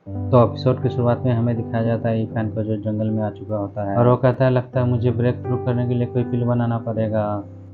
तो एपिसोड की शुरुआत में हमें दिखाया जाता है ईफैन को जो जंगल में आ चुका होता है और वो कहता है लगता है मुझे ब्रेक थ्रू करने के लिए कोई पिल बनाना पड़ेगा।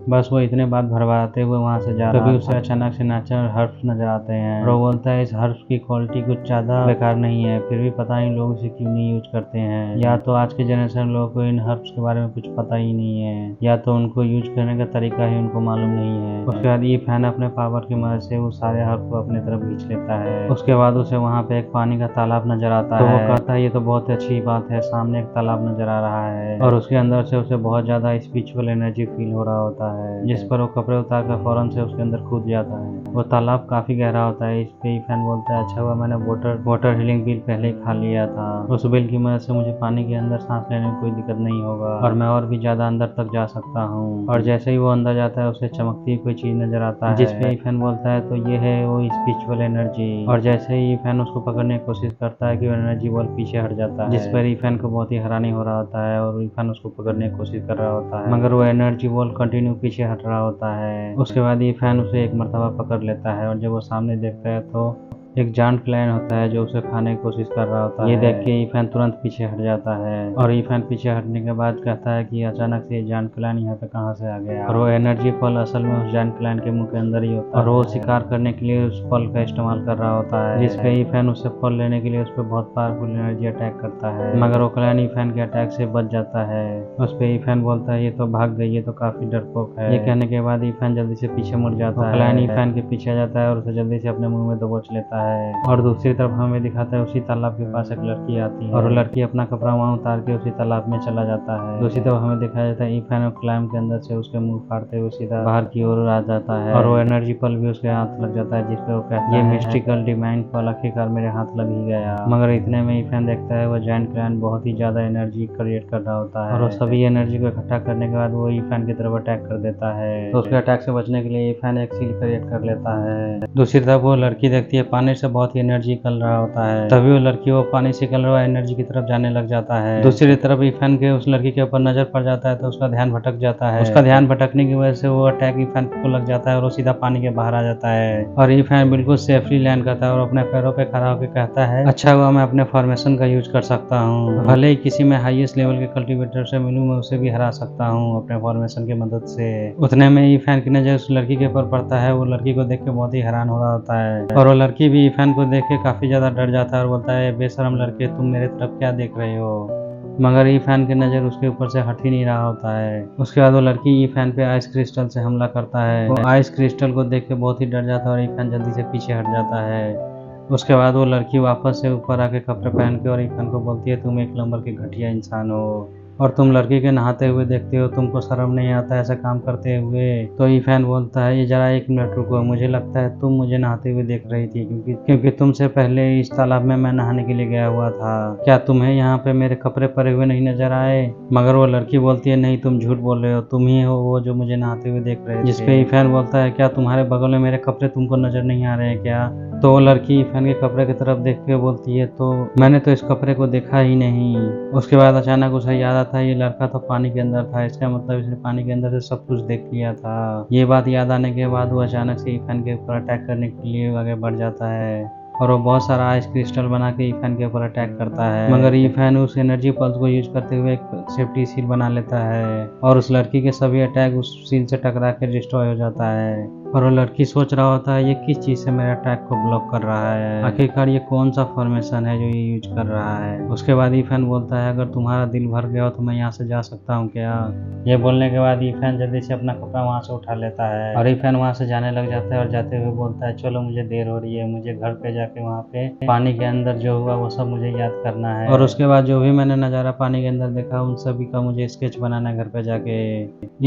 बस वो इतने बात भरवाते हुए वहाँ से जा रहा तभी उसे अचानक से नेचुरल हर्ब्स नजर आते हैं और वो बोलता है इस हर्ब्स की क्वालिटी कुछ ज़्यादा बेकार नहीं है, फिर भी पता नहीं लोग इसे क्यों नहीं यूज करते हैं। या तो आज के जनरेशन लोगों को इन हर्ब्स के बारे में कुछ पता ही नहीं है या तो उनको यूज करने का तरीका ही उनको मालूम नहीं है। उसके बाद ईफैन अपने पावर की मदद से वो सारे हर्ब को अपने तरफ खींच लेता है। उसके बाद उसे वहाँ पे एक पानी का तालाब नजर आता है तो वो कहता है ये तो बहुत अच्छी बात है, सामने एक तालाब नजर आ रहा है और उसके अंदर से उसे बहुत ज्यादा स्पिरिचुअल एनर्जी फील हो रहा होता है, जिस पर वो कपड़े उतार कर फौरन से उसके अंदर कूद जाता है। वो तालाब काफी गहरा होता है। इस पे ईफैन बोलता है अच्छा हुआ मैंने वाटर हीलिंग बिल पहले ही खा लिया था, उस बिल की मदद से मुझे पानी के अंदर सांस लेने में कोई दिक्कत नहीं होगा और मैं और भी ज्यादा अंदर तक जा सकता हूँ। और जैसे ही वो अंदर जाता है उसे चमकती कोई चीज नजर आता है जिस पे ईफैन बोलता है तो ये है वो स्पिरिचुअल एनर्जी। और जैसे ही ईफैन उसको पकड़ने की कोशिश करता है कि वो एनर्जी बॉल पीछे हट जाता है जिस पर ईफैन को बहुत ही हैरानी हो रहा होता है और ईफैन उसको पकड़ने की कोशिश कर रहा होता है मगर वो एनर्जी बॉल कंटिन्यू पीछे हट रहा होता है। उसके बाद ईफैन उसे एक मर्तबा पकड़ लेता है और जब वो सामने देखता है तो एक जायंट क्लैन होता है जो उसे खाने की कोशिश कर रहा होता है। ये देख के ईफैन तुरंत पीछे हट जाता है और ईफैन पीछे हटने के बाद कहता है कि अचानक से जायंट क्लैन यहाँ पे कहाँ से आ गया और वो एनर्जी पल असल में उस जायंट क्लैन के मुंह के अंदर ही होता है और वो शिकार करने के लिए उस पल का इस्तेमाल कर रहा होता है जिस पे ईफैन उससे पल लेने के लिए उस पर बहुत पावरफुल एनर्जी अटैक करता है मगर वो क्लैन ईफैन के अटैक से बच जाता है। उस पे ईफैन बोलता है ये तो भाग गई, ये तो काफी डरपोक है। ये कहने के बाद ईफैन जल्दी से पीछे मुड़ जाता है। क्लैन ईफैन के पीछे जाता है और उसे जल्दी से अपने मुंह में दबोच लेता है और दूसरी तरफ हमें दिखाता है उसी तालाब के पास एक लड़की आती है और वो लड़की अपना कपड़ा वहाँ उतार के उसी तालाब में चला जाता है। दूसरी तरफ हमें दिखाया जाता है ईफैन और क्लैम के अंदर से उसके मुंह फाड़ते हुए सीधा बाहर की ओर आ जाता है और वो एनर्जी पल भी उसके हाथ लग जाता है जिसपे वो कहता है ये मिस्टिकल डिवाइन पल आखिरकार मेरे हाथ लग ही गया। मगर इतने में ईफैन देखता है वो जायंट क्लैन बहुत ही ज्यादा एनर्जी क्रिएट कर रहा होता है और वो सभी एनर्जी को इकट्ठा करने के बाद वो ईफैन की तरफ अटैक कर देता है। तो उसके अटैक से बचने के लिए ईफैन एक सील क्रिएट कर लेता है। दूसरी तरफ वो लड़की देखती है पानी से बहुत ही एनर्जी निकल रहा होता है तभी वो लड़की वो पानी से निकल रहा एनर्जी की तरफ जाने लग जाता है। दूसरी तरफ ईफैन के उस लड़की के ऊपर नजर पड़ जाता है तो उसका ध्यान भटक जाता है। उसका ध्यान भटकने की वजह से वो अटैक ईफैन को लग जाता है और वो सीधा पानी के बाहर आ जाता है और ईफैन बिल्कुल सेफली लैंड करता है और अपने पैरों पे खड़ा होकर कहता है अच्छा हुआ मैं अपने फॉर्मेशन का यूज कर सकता हूँ, भले ही किसी में हाईएस्ट लेवल के कल्टीवेटर से मिलूं मैं उसे भी हरा सकता हूँ अपने फॉर्मेशन की मदद से। उतने में ईफैन की नजर उस लड़की के ऊपर पड़ता है। वो लड़की को देख के बहुत ही हैरान हो रहा होता है और वो लड़की भी ईफैन को देख के काफी ज्यादा डर जाता है और बोलता है बेशरम लड़के तुम मेरे तरफ क्या देख रहे हो। मगर ईफैन की नज़र उसके ऊपर से हट ही नहीं रहा होता है। उसके बाद वो लड़की ईफैन पे आइस क्रिस्टल से हमला करता है। वो आइस क्रिस्टल को देख के बहुत ही डर जाता है और ईफैन जल्दी से पीछे हट जाता है। उसके बाद वो लड़की वापस से ऊपर आके कपड़े पहन के और ईफैन को बोलती है तुम एक नंबर की घटिया इंसान हो और तुम लड़की के नहाते हुए देखते हो, तुमको शर्म नहीं आता ऐसा काम करते हुए। तो ईफैन बोलता है ये जरा एक मिनट रुको, मुझे लगता है तुम मुझे नहाते हुए देख रही थी क्योंकि तुमसे पहले इस तालाब में मैं नहाने के लिए गया हुआ था। क्या तुम्हें यहाँ पे मेरे कपड़े परे हुए नहीं नजर आए? मगर वो लड़की बोलती है नहीं तुम झूठ बोल रहे हो, तुम ही हो वो जो मुझे नहाते हुए देख रहे थे। जिसपे ईफैन बोलता है क्या तुम्हारे बगल में मेरे कपड़े तुमको नजर नहीं आ रहे हैं क्या? तो वो लड़की ईफैन के कपड़े की तरफ देख के बोलती है तो मैंने तो इस कपड़े को देखा ही नहीं। उसके बाद अचानक उसे याद आता है ये लड़का तो पानी के अंदर था, इसका मतलब इसने पानी के अंदर से सब कुछ देख लिया था। ये बात याद आने के बाद वो अचानक से ईफैन के ऊपर अटैक करने के लिए आगे बढ़ जाता है और वो बहुत सारा आइस क्रिस्टल बना के ईफैन के ऊपर अटैक करता है। मगर ईफैन उस एनर्जी पल्स को यूज करते हुए एक सेफ्टी सील बना लेता है और उस लड़की के सभी अटैक उस सील से टकरा के डिस्ट्रॉय हो जाता है और वो लड़की सोच रहा होता है ये किस चीज से मेरे अटैक को ब्लॉक कर रहा है, आखिरकार ये कौन सा फॉर्मेशन है जो ये यूज कर रहा है। उसके बाद ईफैन बोलता है अगर तुम्हारा दिल भर गया हो तो मैं यहाँ से जा सकता हूँ क्या? ये बोलने के बाद ईफैन जल्दी से अपना कपड़ा वहाँ से उठा लेता है और ईफैन वहाँ से जाने लग जाता है और जाते हुए बोलता है चलो मुझे देर हो रही है, मुझे घर पे जाके वहाँ पे पानी के अंदर जो हुआ वो सब मुझे याद करना है और उसके बाद जो भी मैंने नज़ारा पानी के अंदर देखा उन सभी का मुझे स्केच बनाना है घर पे जाके।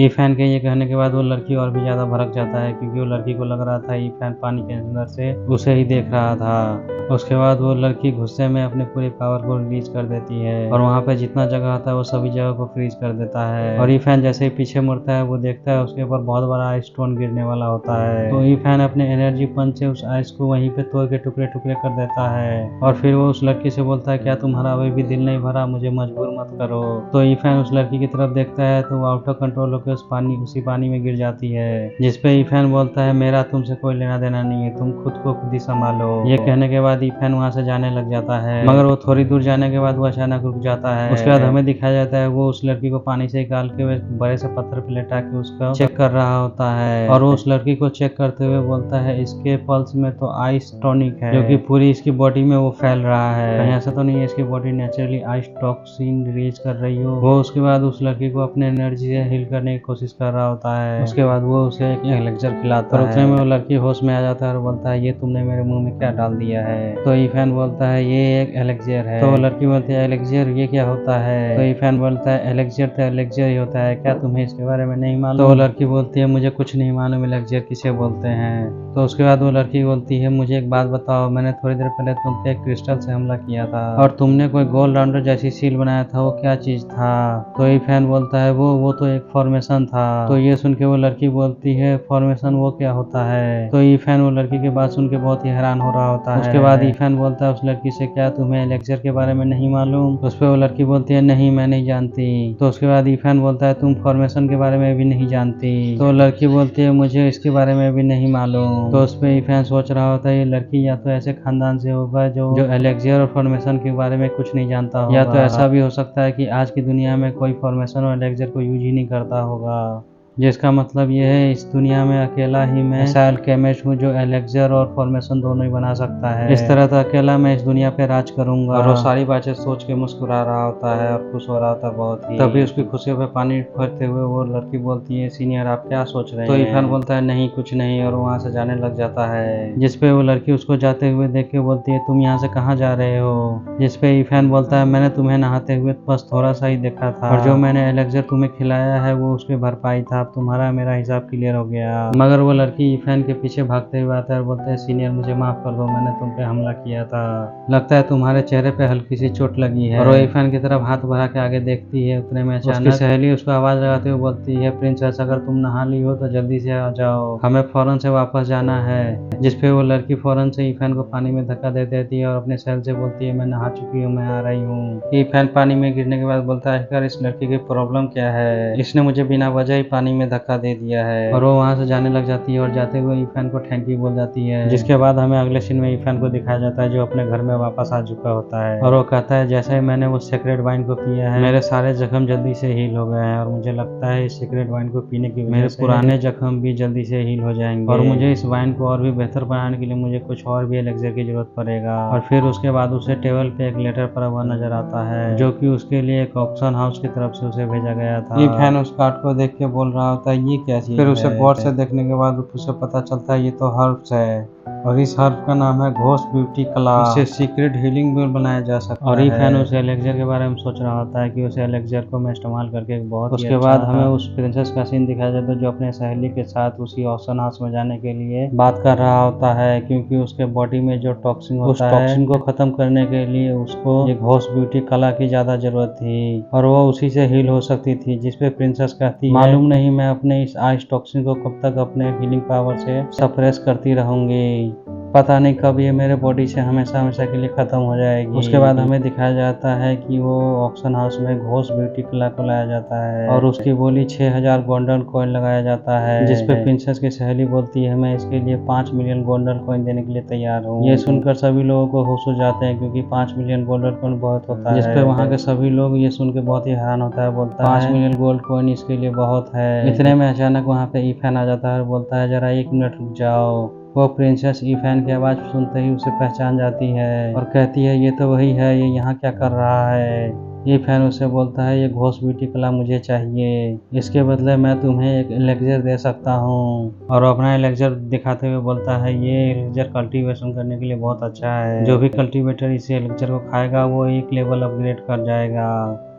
ईफैन के ये कहने के बाद वो लड़की और भी ज्यादा भड़क जाता है क्योंकि वो लड़की को लग रहा था ईफैन पानी के अंदर से उसे ही देख रहा था। उसके बाद वो लड़की गुस्से में अपने पूरी पावर को रिलीज कर देती है और वहाँ पे जितना जगह आता है वो सभी जगह को फ्रीज कर देता है और ईफैन जैसे ही पीछे मुड़ता है वो देखता है उसके ऊपर बहुत बड़ा आइस स्टोन गिरने वाला होता है। तो ईफैन अपने एनर्जी पंच से उस आइस को वहीं पे तोड़ के टुकड़े टुकड़े कर देता है और फिर वो उस लड़की से बोलता है क्या तुम्हारा अभी भी दिल नहीं भरा, मुझे मजबूर मत करो। तो ईफैन उस लड़की की तरफ देखता है तो वो आउट ऑफ कंट्रोल होकर उसी पानी में गिर जाती है जिसपे ईफैन बोलता है मेरा तुमसे कोई लेना देना नहीं है, तुम खुद को खुद ही संभालो। ये कहने के बाद ईफैन वहाँ से जाने लग जाता है, मगर वो थोड़ी दूर जाने के बाद वो अचानक रुक जाता है। उसके बाद हमें दिखाया जाता है वो उस लड़की को पानी से निकाल के बड़े से पत्थर पे लेटा के उसका चेक कर रहा होता है, और वो उस लड़की को चेक करते हुए बोलता है इसके पल्स में तो आइस टॉनिक है, जो कि पूरी इसकी बॉडी में वो फैल रहा है। कहीं ऐसा तो नहीं है इसकी body naturally ice toxin release कर रही हो। वो उसके बाद उस लड़की को अपने एनर्जी से हील करने की कोशिश कर रहा होता है। उसके बाद वो उसे एक एलेक्जर खिलाता है, उतने में वो लड़की होश में आ जाता है और बोलता है ये तुमने मेरे मुंह में क्या डाल दिया है। तो ईफैन बोलता है ये एक एलेक्जर है। तो वो लड़की बोलती है एलेक्जर ये क्या होता है। तो ईफैन बोलता है एलेक्जर तो एलेक्जर ही होता है, क्या तुम्हें इसके बारे में नहीं मालूम। तो वो लड़की बोलती है मुझे कुछ नहीं मालूम एलेक्जर किसे बोलते हैं। तो उसके बाद वो लड़की बोलती है मुझे एक बात बताओ, मैंने थोड़ी देर पहले तुम पे एक क्रिस्टल से हमला किया था और तुमने कोई गोल राउंडर जैसी सील बनाया था, वो क्या चीज था। तो ईफैन बोलता है वो तो एक फॉर्मेशन था। तो ये सुन के वो लड़की बोलती है फॉर्मेशन वो क्या होता है। तो ईफैन वो लड़की की बात सुन के बहुत ही हैरान हो रहा होता है। उसके बाद ईफैन बोलता है उस लड़की से क्या तुम्हें एलेक्जर के बारे में नहीं मालूम। उस पर वो लड़की बोलती है नहीं मैं नहीं जानती। तो उसके बाद ईफैन बोलता है तुम फॉर्मेशन के बारे में भी नहीं जानती। तो लड़की बोलती है मुझे इसके बारे में भी नहीं मालूम। तो उस पर ईफैन सोच रहा होता है ये लड़की या तो ऐसे खानदान से होगा जो एलेक्जर और फॉर्मेशन के बारे में कुछ नहीं जानता होगा, या तो ऐसा भी हो सकता है कि आज की दुनिया में कोई फॉर्मेशन और एलेक्जर को यूज ही नहीं करता होगा, जिसका मतलब यह है इस दुनिया में अकेला ही मैं ऐसा अल्केमिस्ट हूँ जो एलेक्जर और फॉर्मेशन दोनों ही बना सकता है। इस तरह तो अकेला मैं इस दुनिया पे राज करूंगा। और वो सारी बातें सोच के मुस्कुरा रहा होता है और खुश हो रहा होता है बहुत ही। तभी उसकी खुशियों पे पानी फेरते हुए वो लड़की बोलती है सीनियर आप क्या सोच रहे हैं। तो ईफैन बोलता है नहीं कुछ नहीं, और वहाँ से जाने लग जाता है। जिसपे वो लड़की उसको जाते हुए देख के बोलती है तुम यहाँ से कहाँ जा रहे हो। जिसपे ईफैन बोलता है मैंने तुम्हें नहाते हुए बस थोड़ा सा ही देखा था, और जो मैंने एलेक्जर तुम्हें खिलाया है वो उसकी भरपाई था, तुम्हारा मेरा हिसाब क्लियर हो गया। मगर वो लड़की ईफैन के पीछे भागते हुए आता है और बोलते हैं सीनियर मुझे माफ कर दो, मैंने तुम पे हमला किया था, लगता है तुम्हारे चेहरे पे हल्की सी चोट लगी है। और वो ईफैन की तरफ हाथ बढ़ा के आगे देखती है, उतने में अचानक उसकी सहेली उसको आवाज लगाते हुए बोलती है प्रिंसेस अगर तुम नहा ली हो तो जल्दी से आ जाओ, हमें फौरन से वापस जाना है। जिसपे वो लड़की फौरन से ईफैन को पानी में धक्का दे देती है और अपने सहेल से बोलती है मैं नहा चुकी हूँ, मैं आ रही हूँ। ईफैन पानी में गिरने के बाद बोलता है आखिर इस लड़की की प्रॉब्लम क्या है, इसने मुझे बिना वजह ही पानी में धक्का दे दिया है। और वो वहाँ से जाने लग जाती है और जाते हुए ईफैन को थैंक यू बोल जाती है। जिसके बाद हमें अगले सीन में ईफैन को दिखाया जाता है जो अपने घर में वापस आ चुका होता है, और वो कहता है जैसे ही मैंने वो सीक्रेट वाइन को पिया है मेरे सारे जख्म जल्दी से हील हो गए हैं, और मुझे लगता है इस सीक्रेट वाइन को पीने की वजह से पुराने जख्म भी जल्दी से हील हो जाएंगे, और मुझे इस वाइन को और भी बेहतर बनाने के लिए मुझे कुछ और भी एलेक्जर की जरूरत पड़ेगा। और फिर उसके बाद उसे टेबल पे एक लेटर पड़ा हुआ नजर आता है जो कि उसके लिए एक ऑक्शन हाउस की तरफ से उसे भेजा गया था। ईफैन उस कार्ड को देख के बोल रहा होता है ये क्या चीज है। फिर उसे गौर से देखने के बाद उसे पता चलता है ये तो हर्ब्स है, और इस हर्ब का नाम है घोस्ट ब्यूटी कला, इसे सीक्रेट हीलिंग भी बनाया जा सकता है। और ईफैन उस एलेक्जर के बारे में सोच रहा होता है कि उस एलेक्जर को मैं इस्तेमाल करके बहुत उसके बाद हमें उस प्रिंसेस का सीन दिखाया जाता है जो अपने सहेली के साथ उसी ऑक्शन हाउस में जाने के लिए बात कर रहा होता है, क्योंकि उसके बॉडी में जो टॉक्सिन होता है उस टॉक्सिन को खत्म करने के लिए उसको एक घोस्ट ब्यूटी कला की ज्यादा जरूरत थी, और वो उसी से हील हो सकती थी। जिसपे प्रिंसेस कहती है मालूम नहीं मैं अपने इस आइस टॉक्सिन को कब तक अपने हीलिंग पावर से सप्रेस करती रहूंगी, पता नहीं कब ये मेरे बॉडी से हमेशा हमेशा के लिए खत्म हो जाएगी। उसके बाद हमें दिखाया जाता है कि वो ऑक्शन हाउस में घोस्ट ब्यूटी कला को लाया जाता है और उसकी बोली 6000 गोल्डन कॉइन लगाया जाता है, जिसपे प्रिंसेस की सहेली बोलती है मैं इसके लिए 5 मिलियन गोल्डन कॉइन देने के लिए तैयार हूँ। ये सुनकर सभी लोगों को होश हो जाते हैं क्योंकि 5 मिलियन गोल्डन कॉइन बहुत होता है, जिसपे वहाँ के सभी लोग ये सुन के बहुत ही हैरान होता है, बोलता है 5 मिलियन गोल्ड कॉइन इसके लिए बहुत है। इतने में अचानक वहाँ पे ईफैन आ जाता है और बोलता है जरा 1 मिनट रुक जाओ। वो प्रिंसेस ईफैन की आवाज़ सुनते ही उसे पहचान जाती है और कहती है ये तो वही है, ये यहाँ क्या कर रहा है। ईफैन उसे बोलता है ये घोस्ट ब्यूटी कला मुझे चाहिए, इसके बदले मैं तुम्हें एक एलेक्जर दे सकता हूँ। और अपना एलेक्जर दिखाते हुए बोलता है ये एलेक्जर कल्टीवेशन करने के लिए बहुत अच्छा है, जो भी कल्टीवेटर इस एलेक्जर को खाएगा वो एक लेवल अपग्रेड कर जाएगा,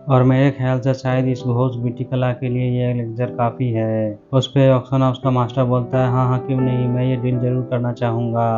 और मेरे ख्याल से शायद इस घोस्ट ब्यूटी कला के लिए ये एलेक्जर काफ़ी है। उस पर ऑक्शन हाउस का मास्टर बोलता है हाँ हाँ क्यों नहीं, मैं ये डील जरूर करना चाहूँगा।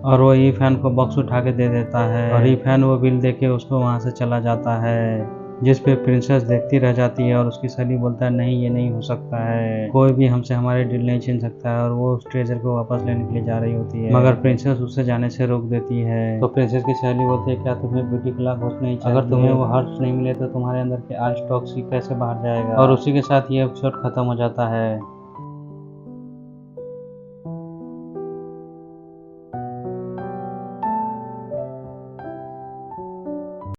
और वो ईफैन को बॉक्स उठा के दे देता है और ईफैन वो बिल देके उसको वहाँ से चला जाता है, जिस पे प्रिंसेस देखती रह जाती है और उसकी सहेली बोलता है नहीं ये नहीं हो सकता है, कोई भी हमसे हमारे डील नहीं छीन सकता है। और वो उस ट्रेजर को वापस लेने के लिए जा रही होती है मगर प्रिंसेस उससे जाने से रोक देती है। तो प्रिंसेस की सहेली बोलती है क्या तुम्हें ब्यूटी कला घोस्ट नहीं चाहिए, अगर तुम्हें वो हर्ब्स नहीं मिले तो तुम्हारे अंदर के आइस टॉक्सिक कैसे बाहर जाएगा। और उसी के साथ ये एपिसोड खत्म हो जाता है।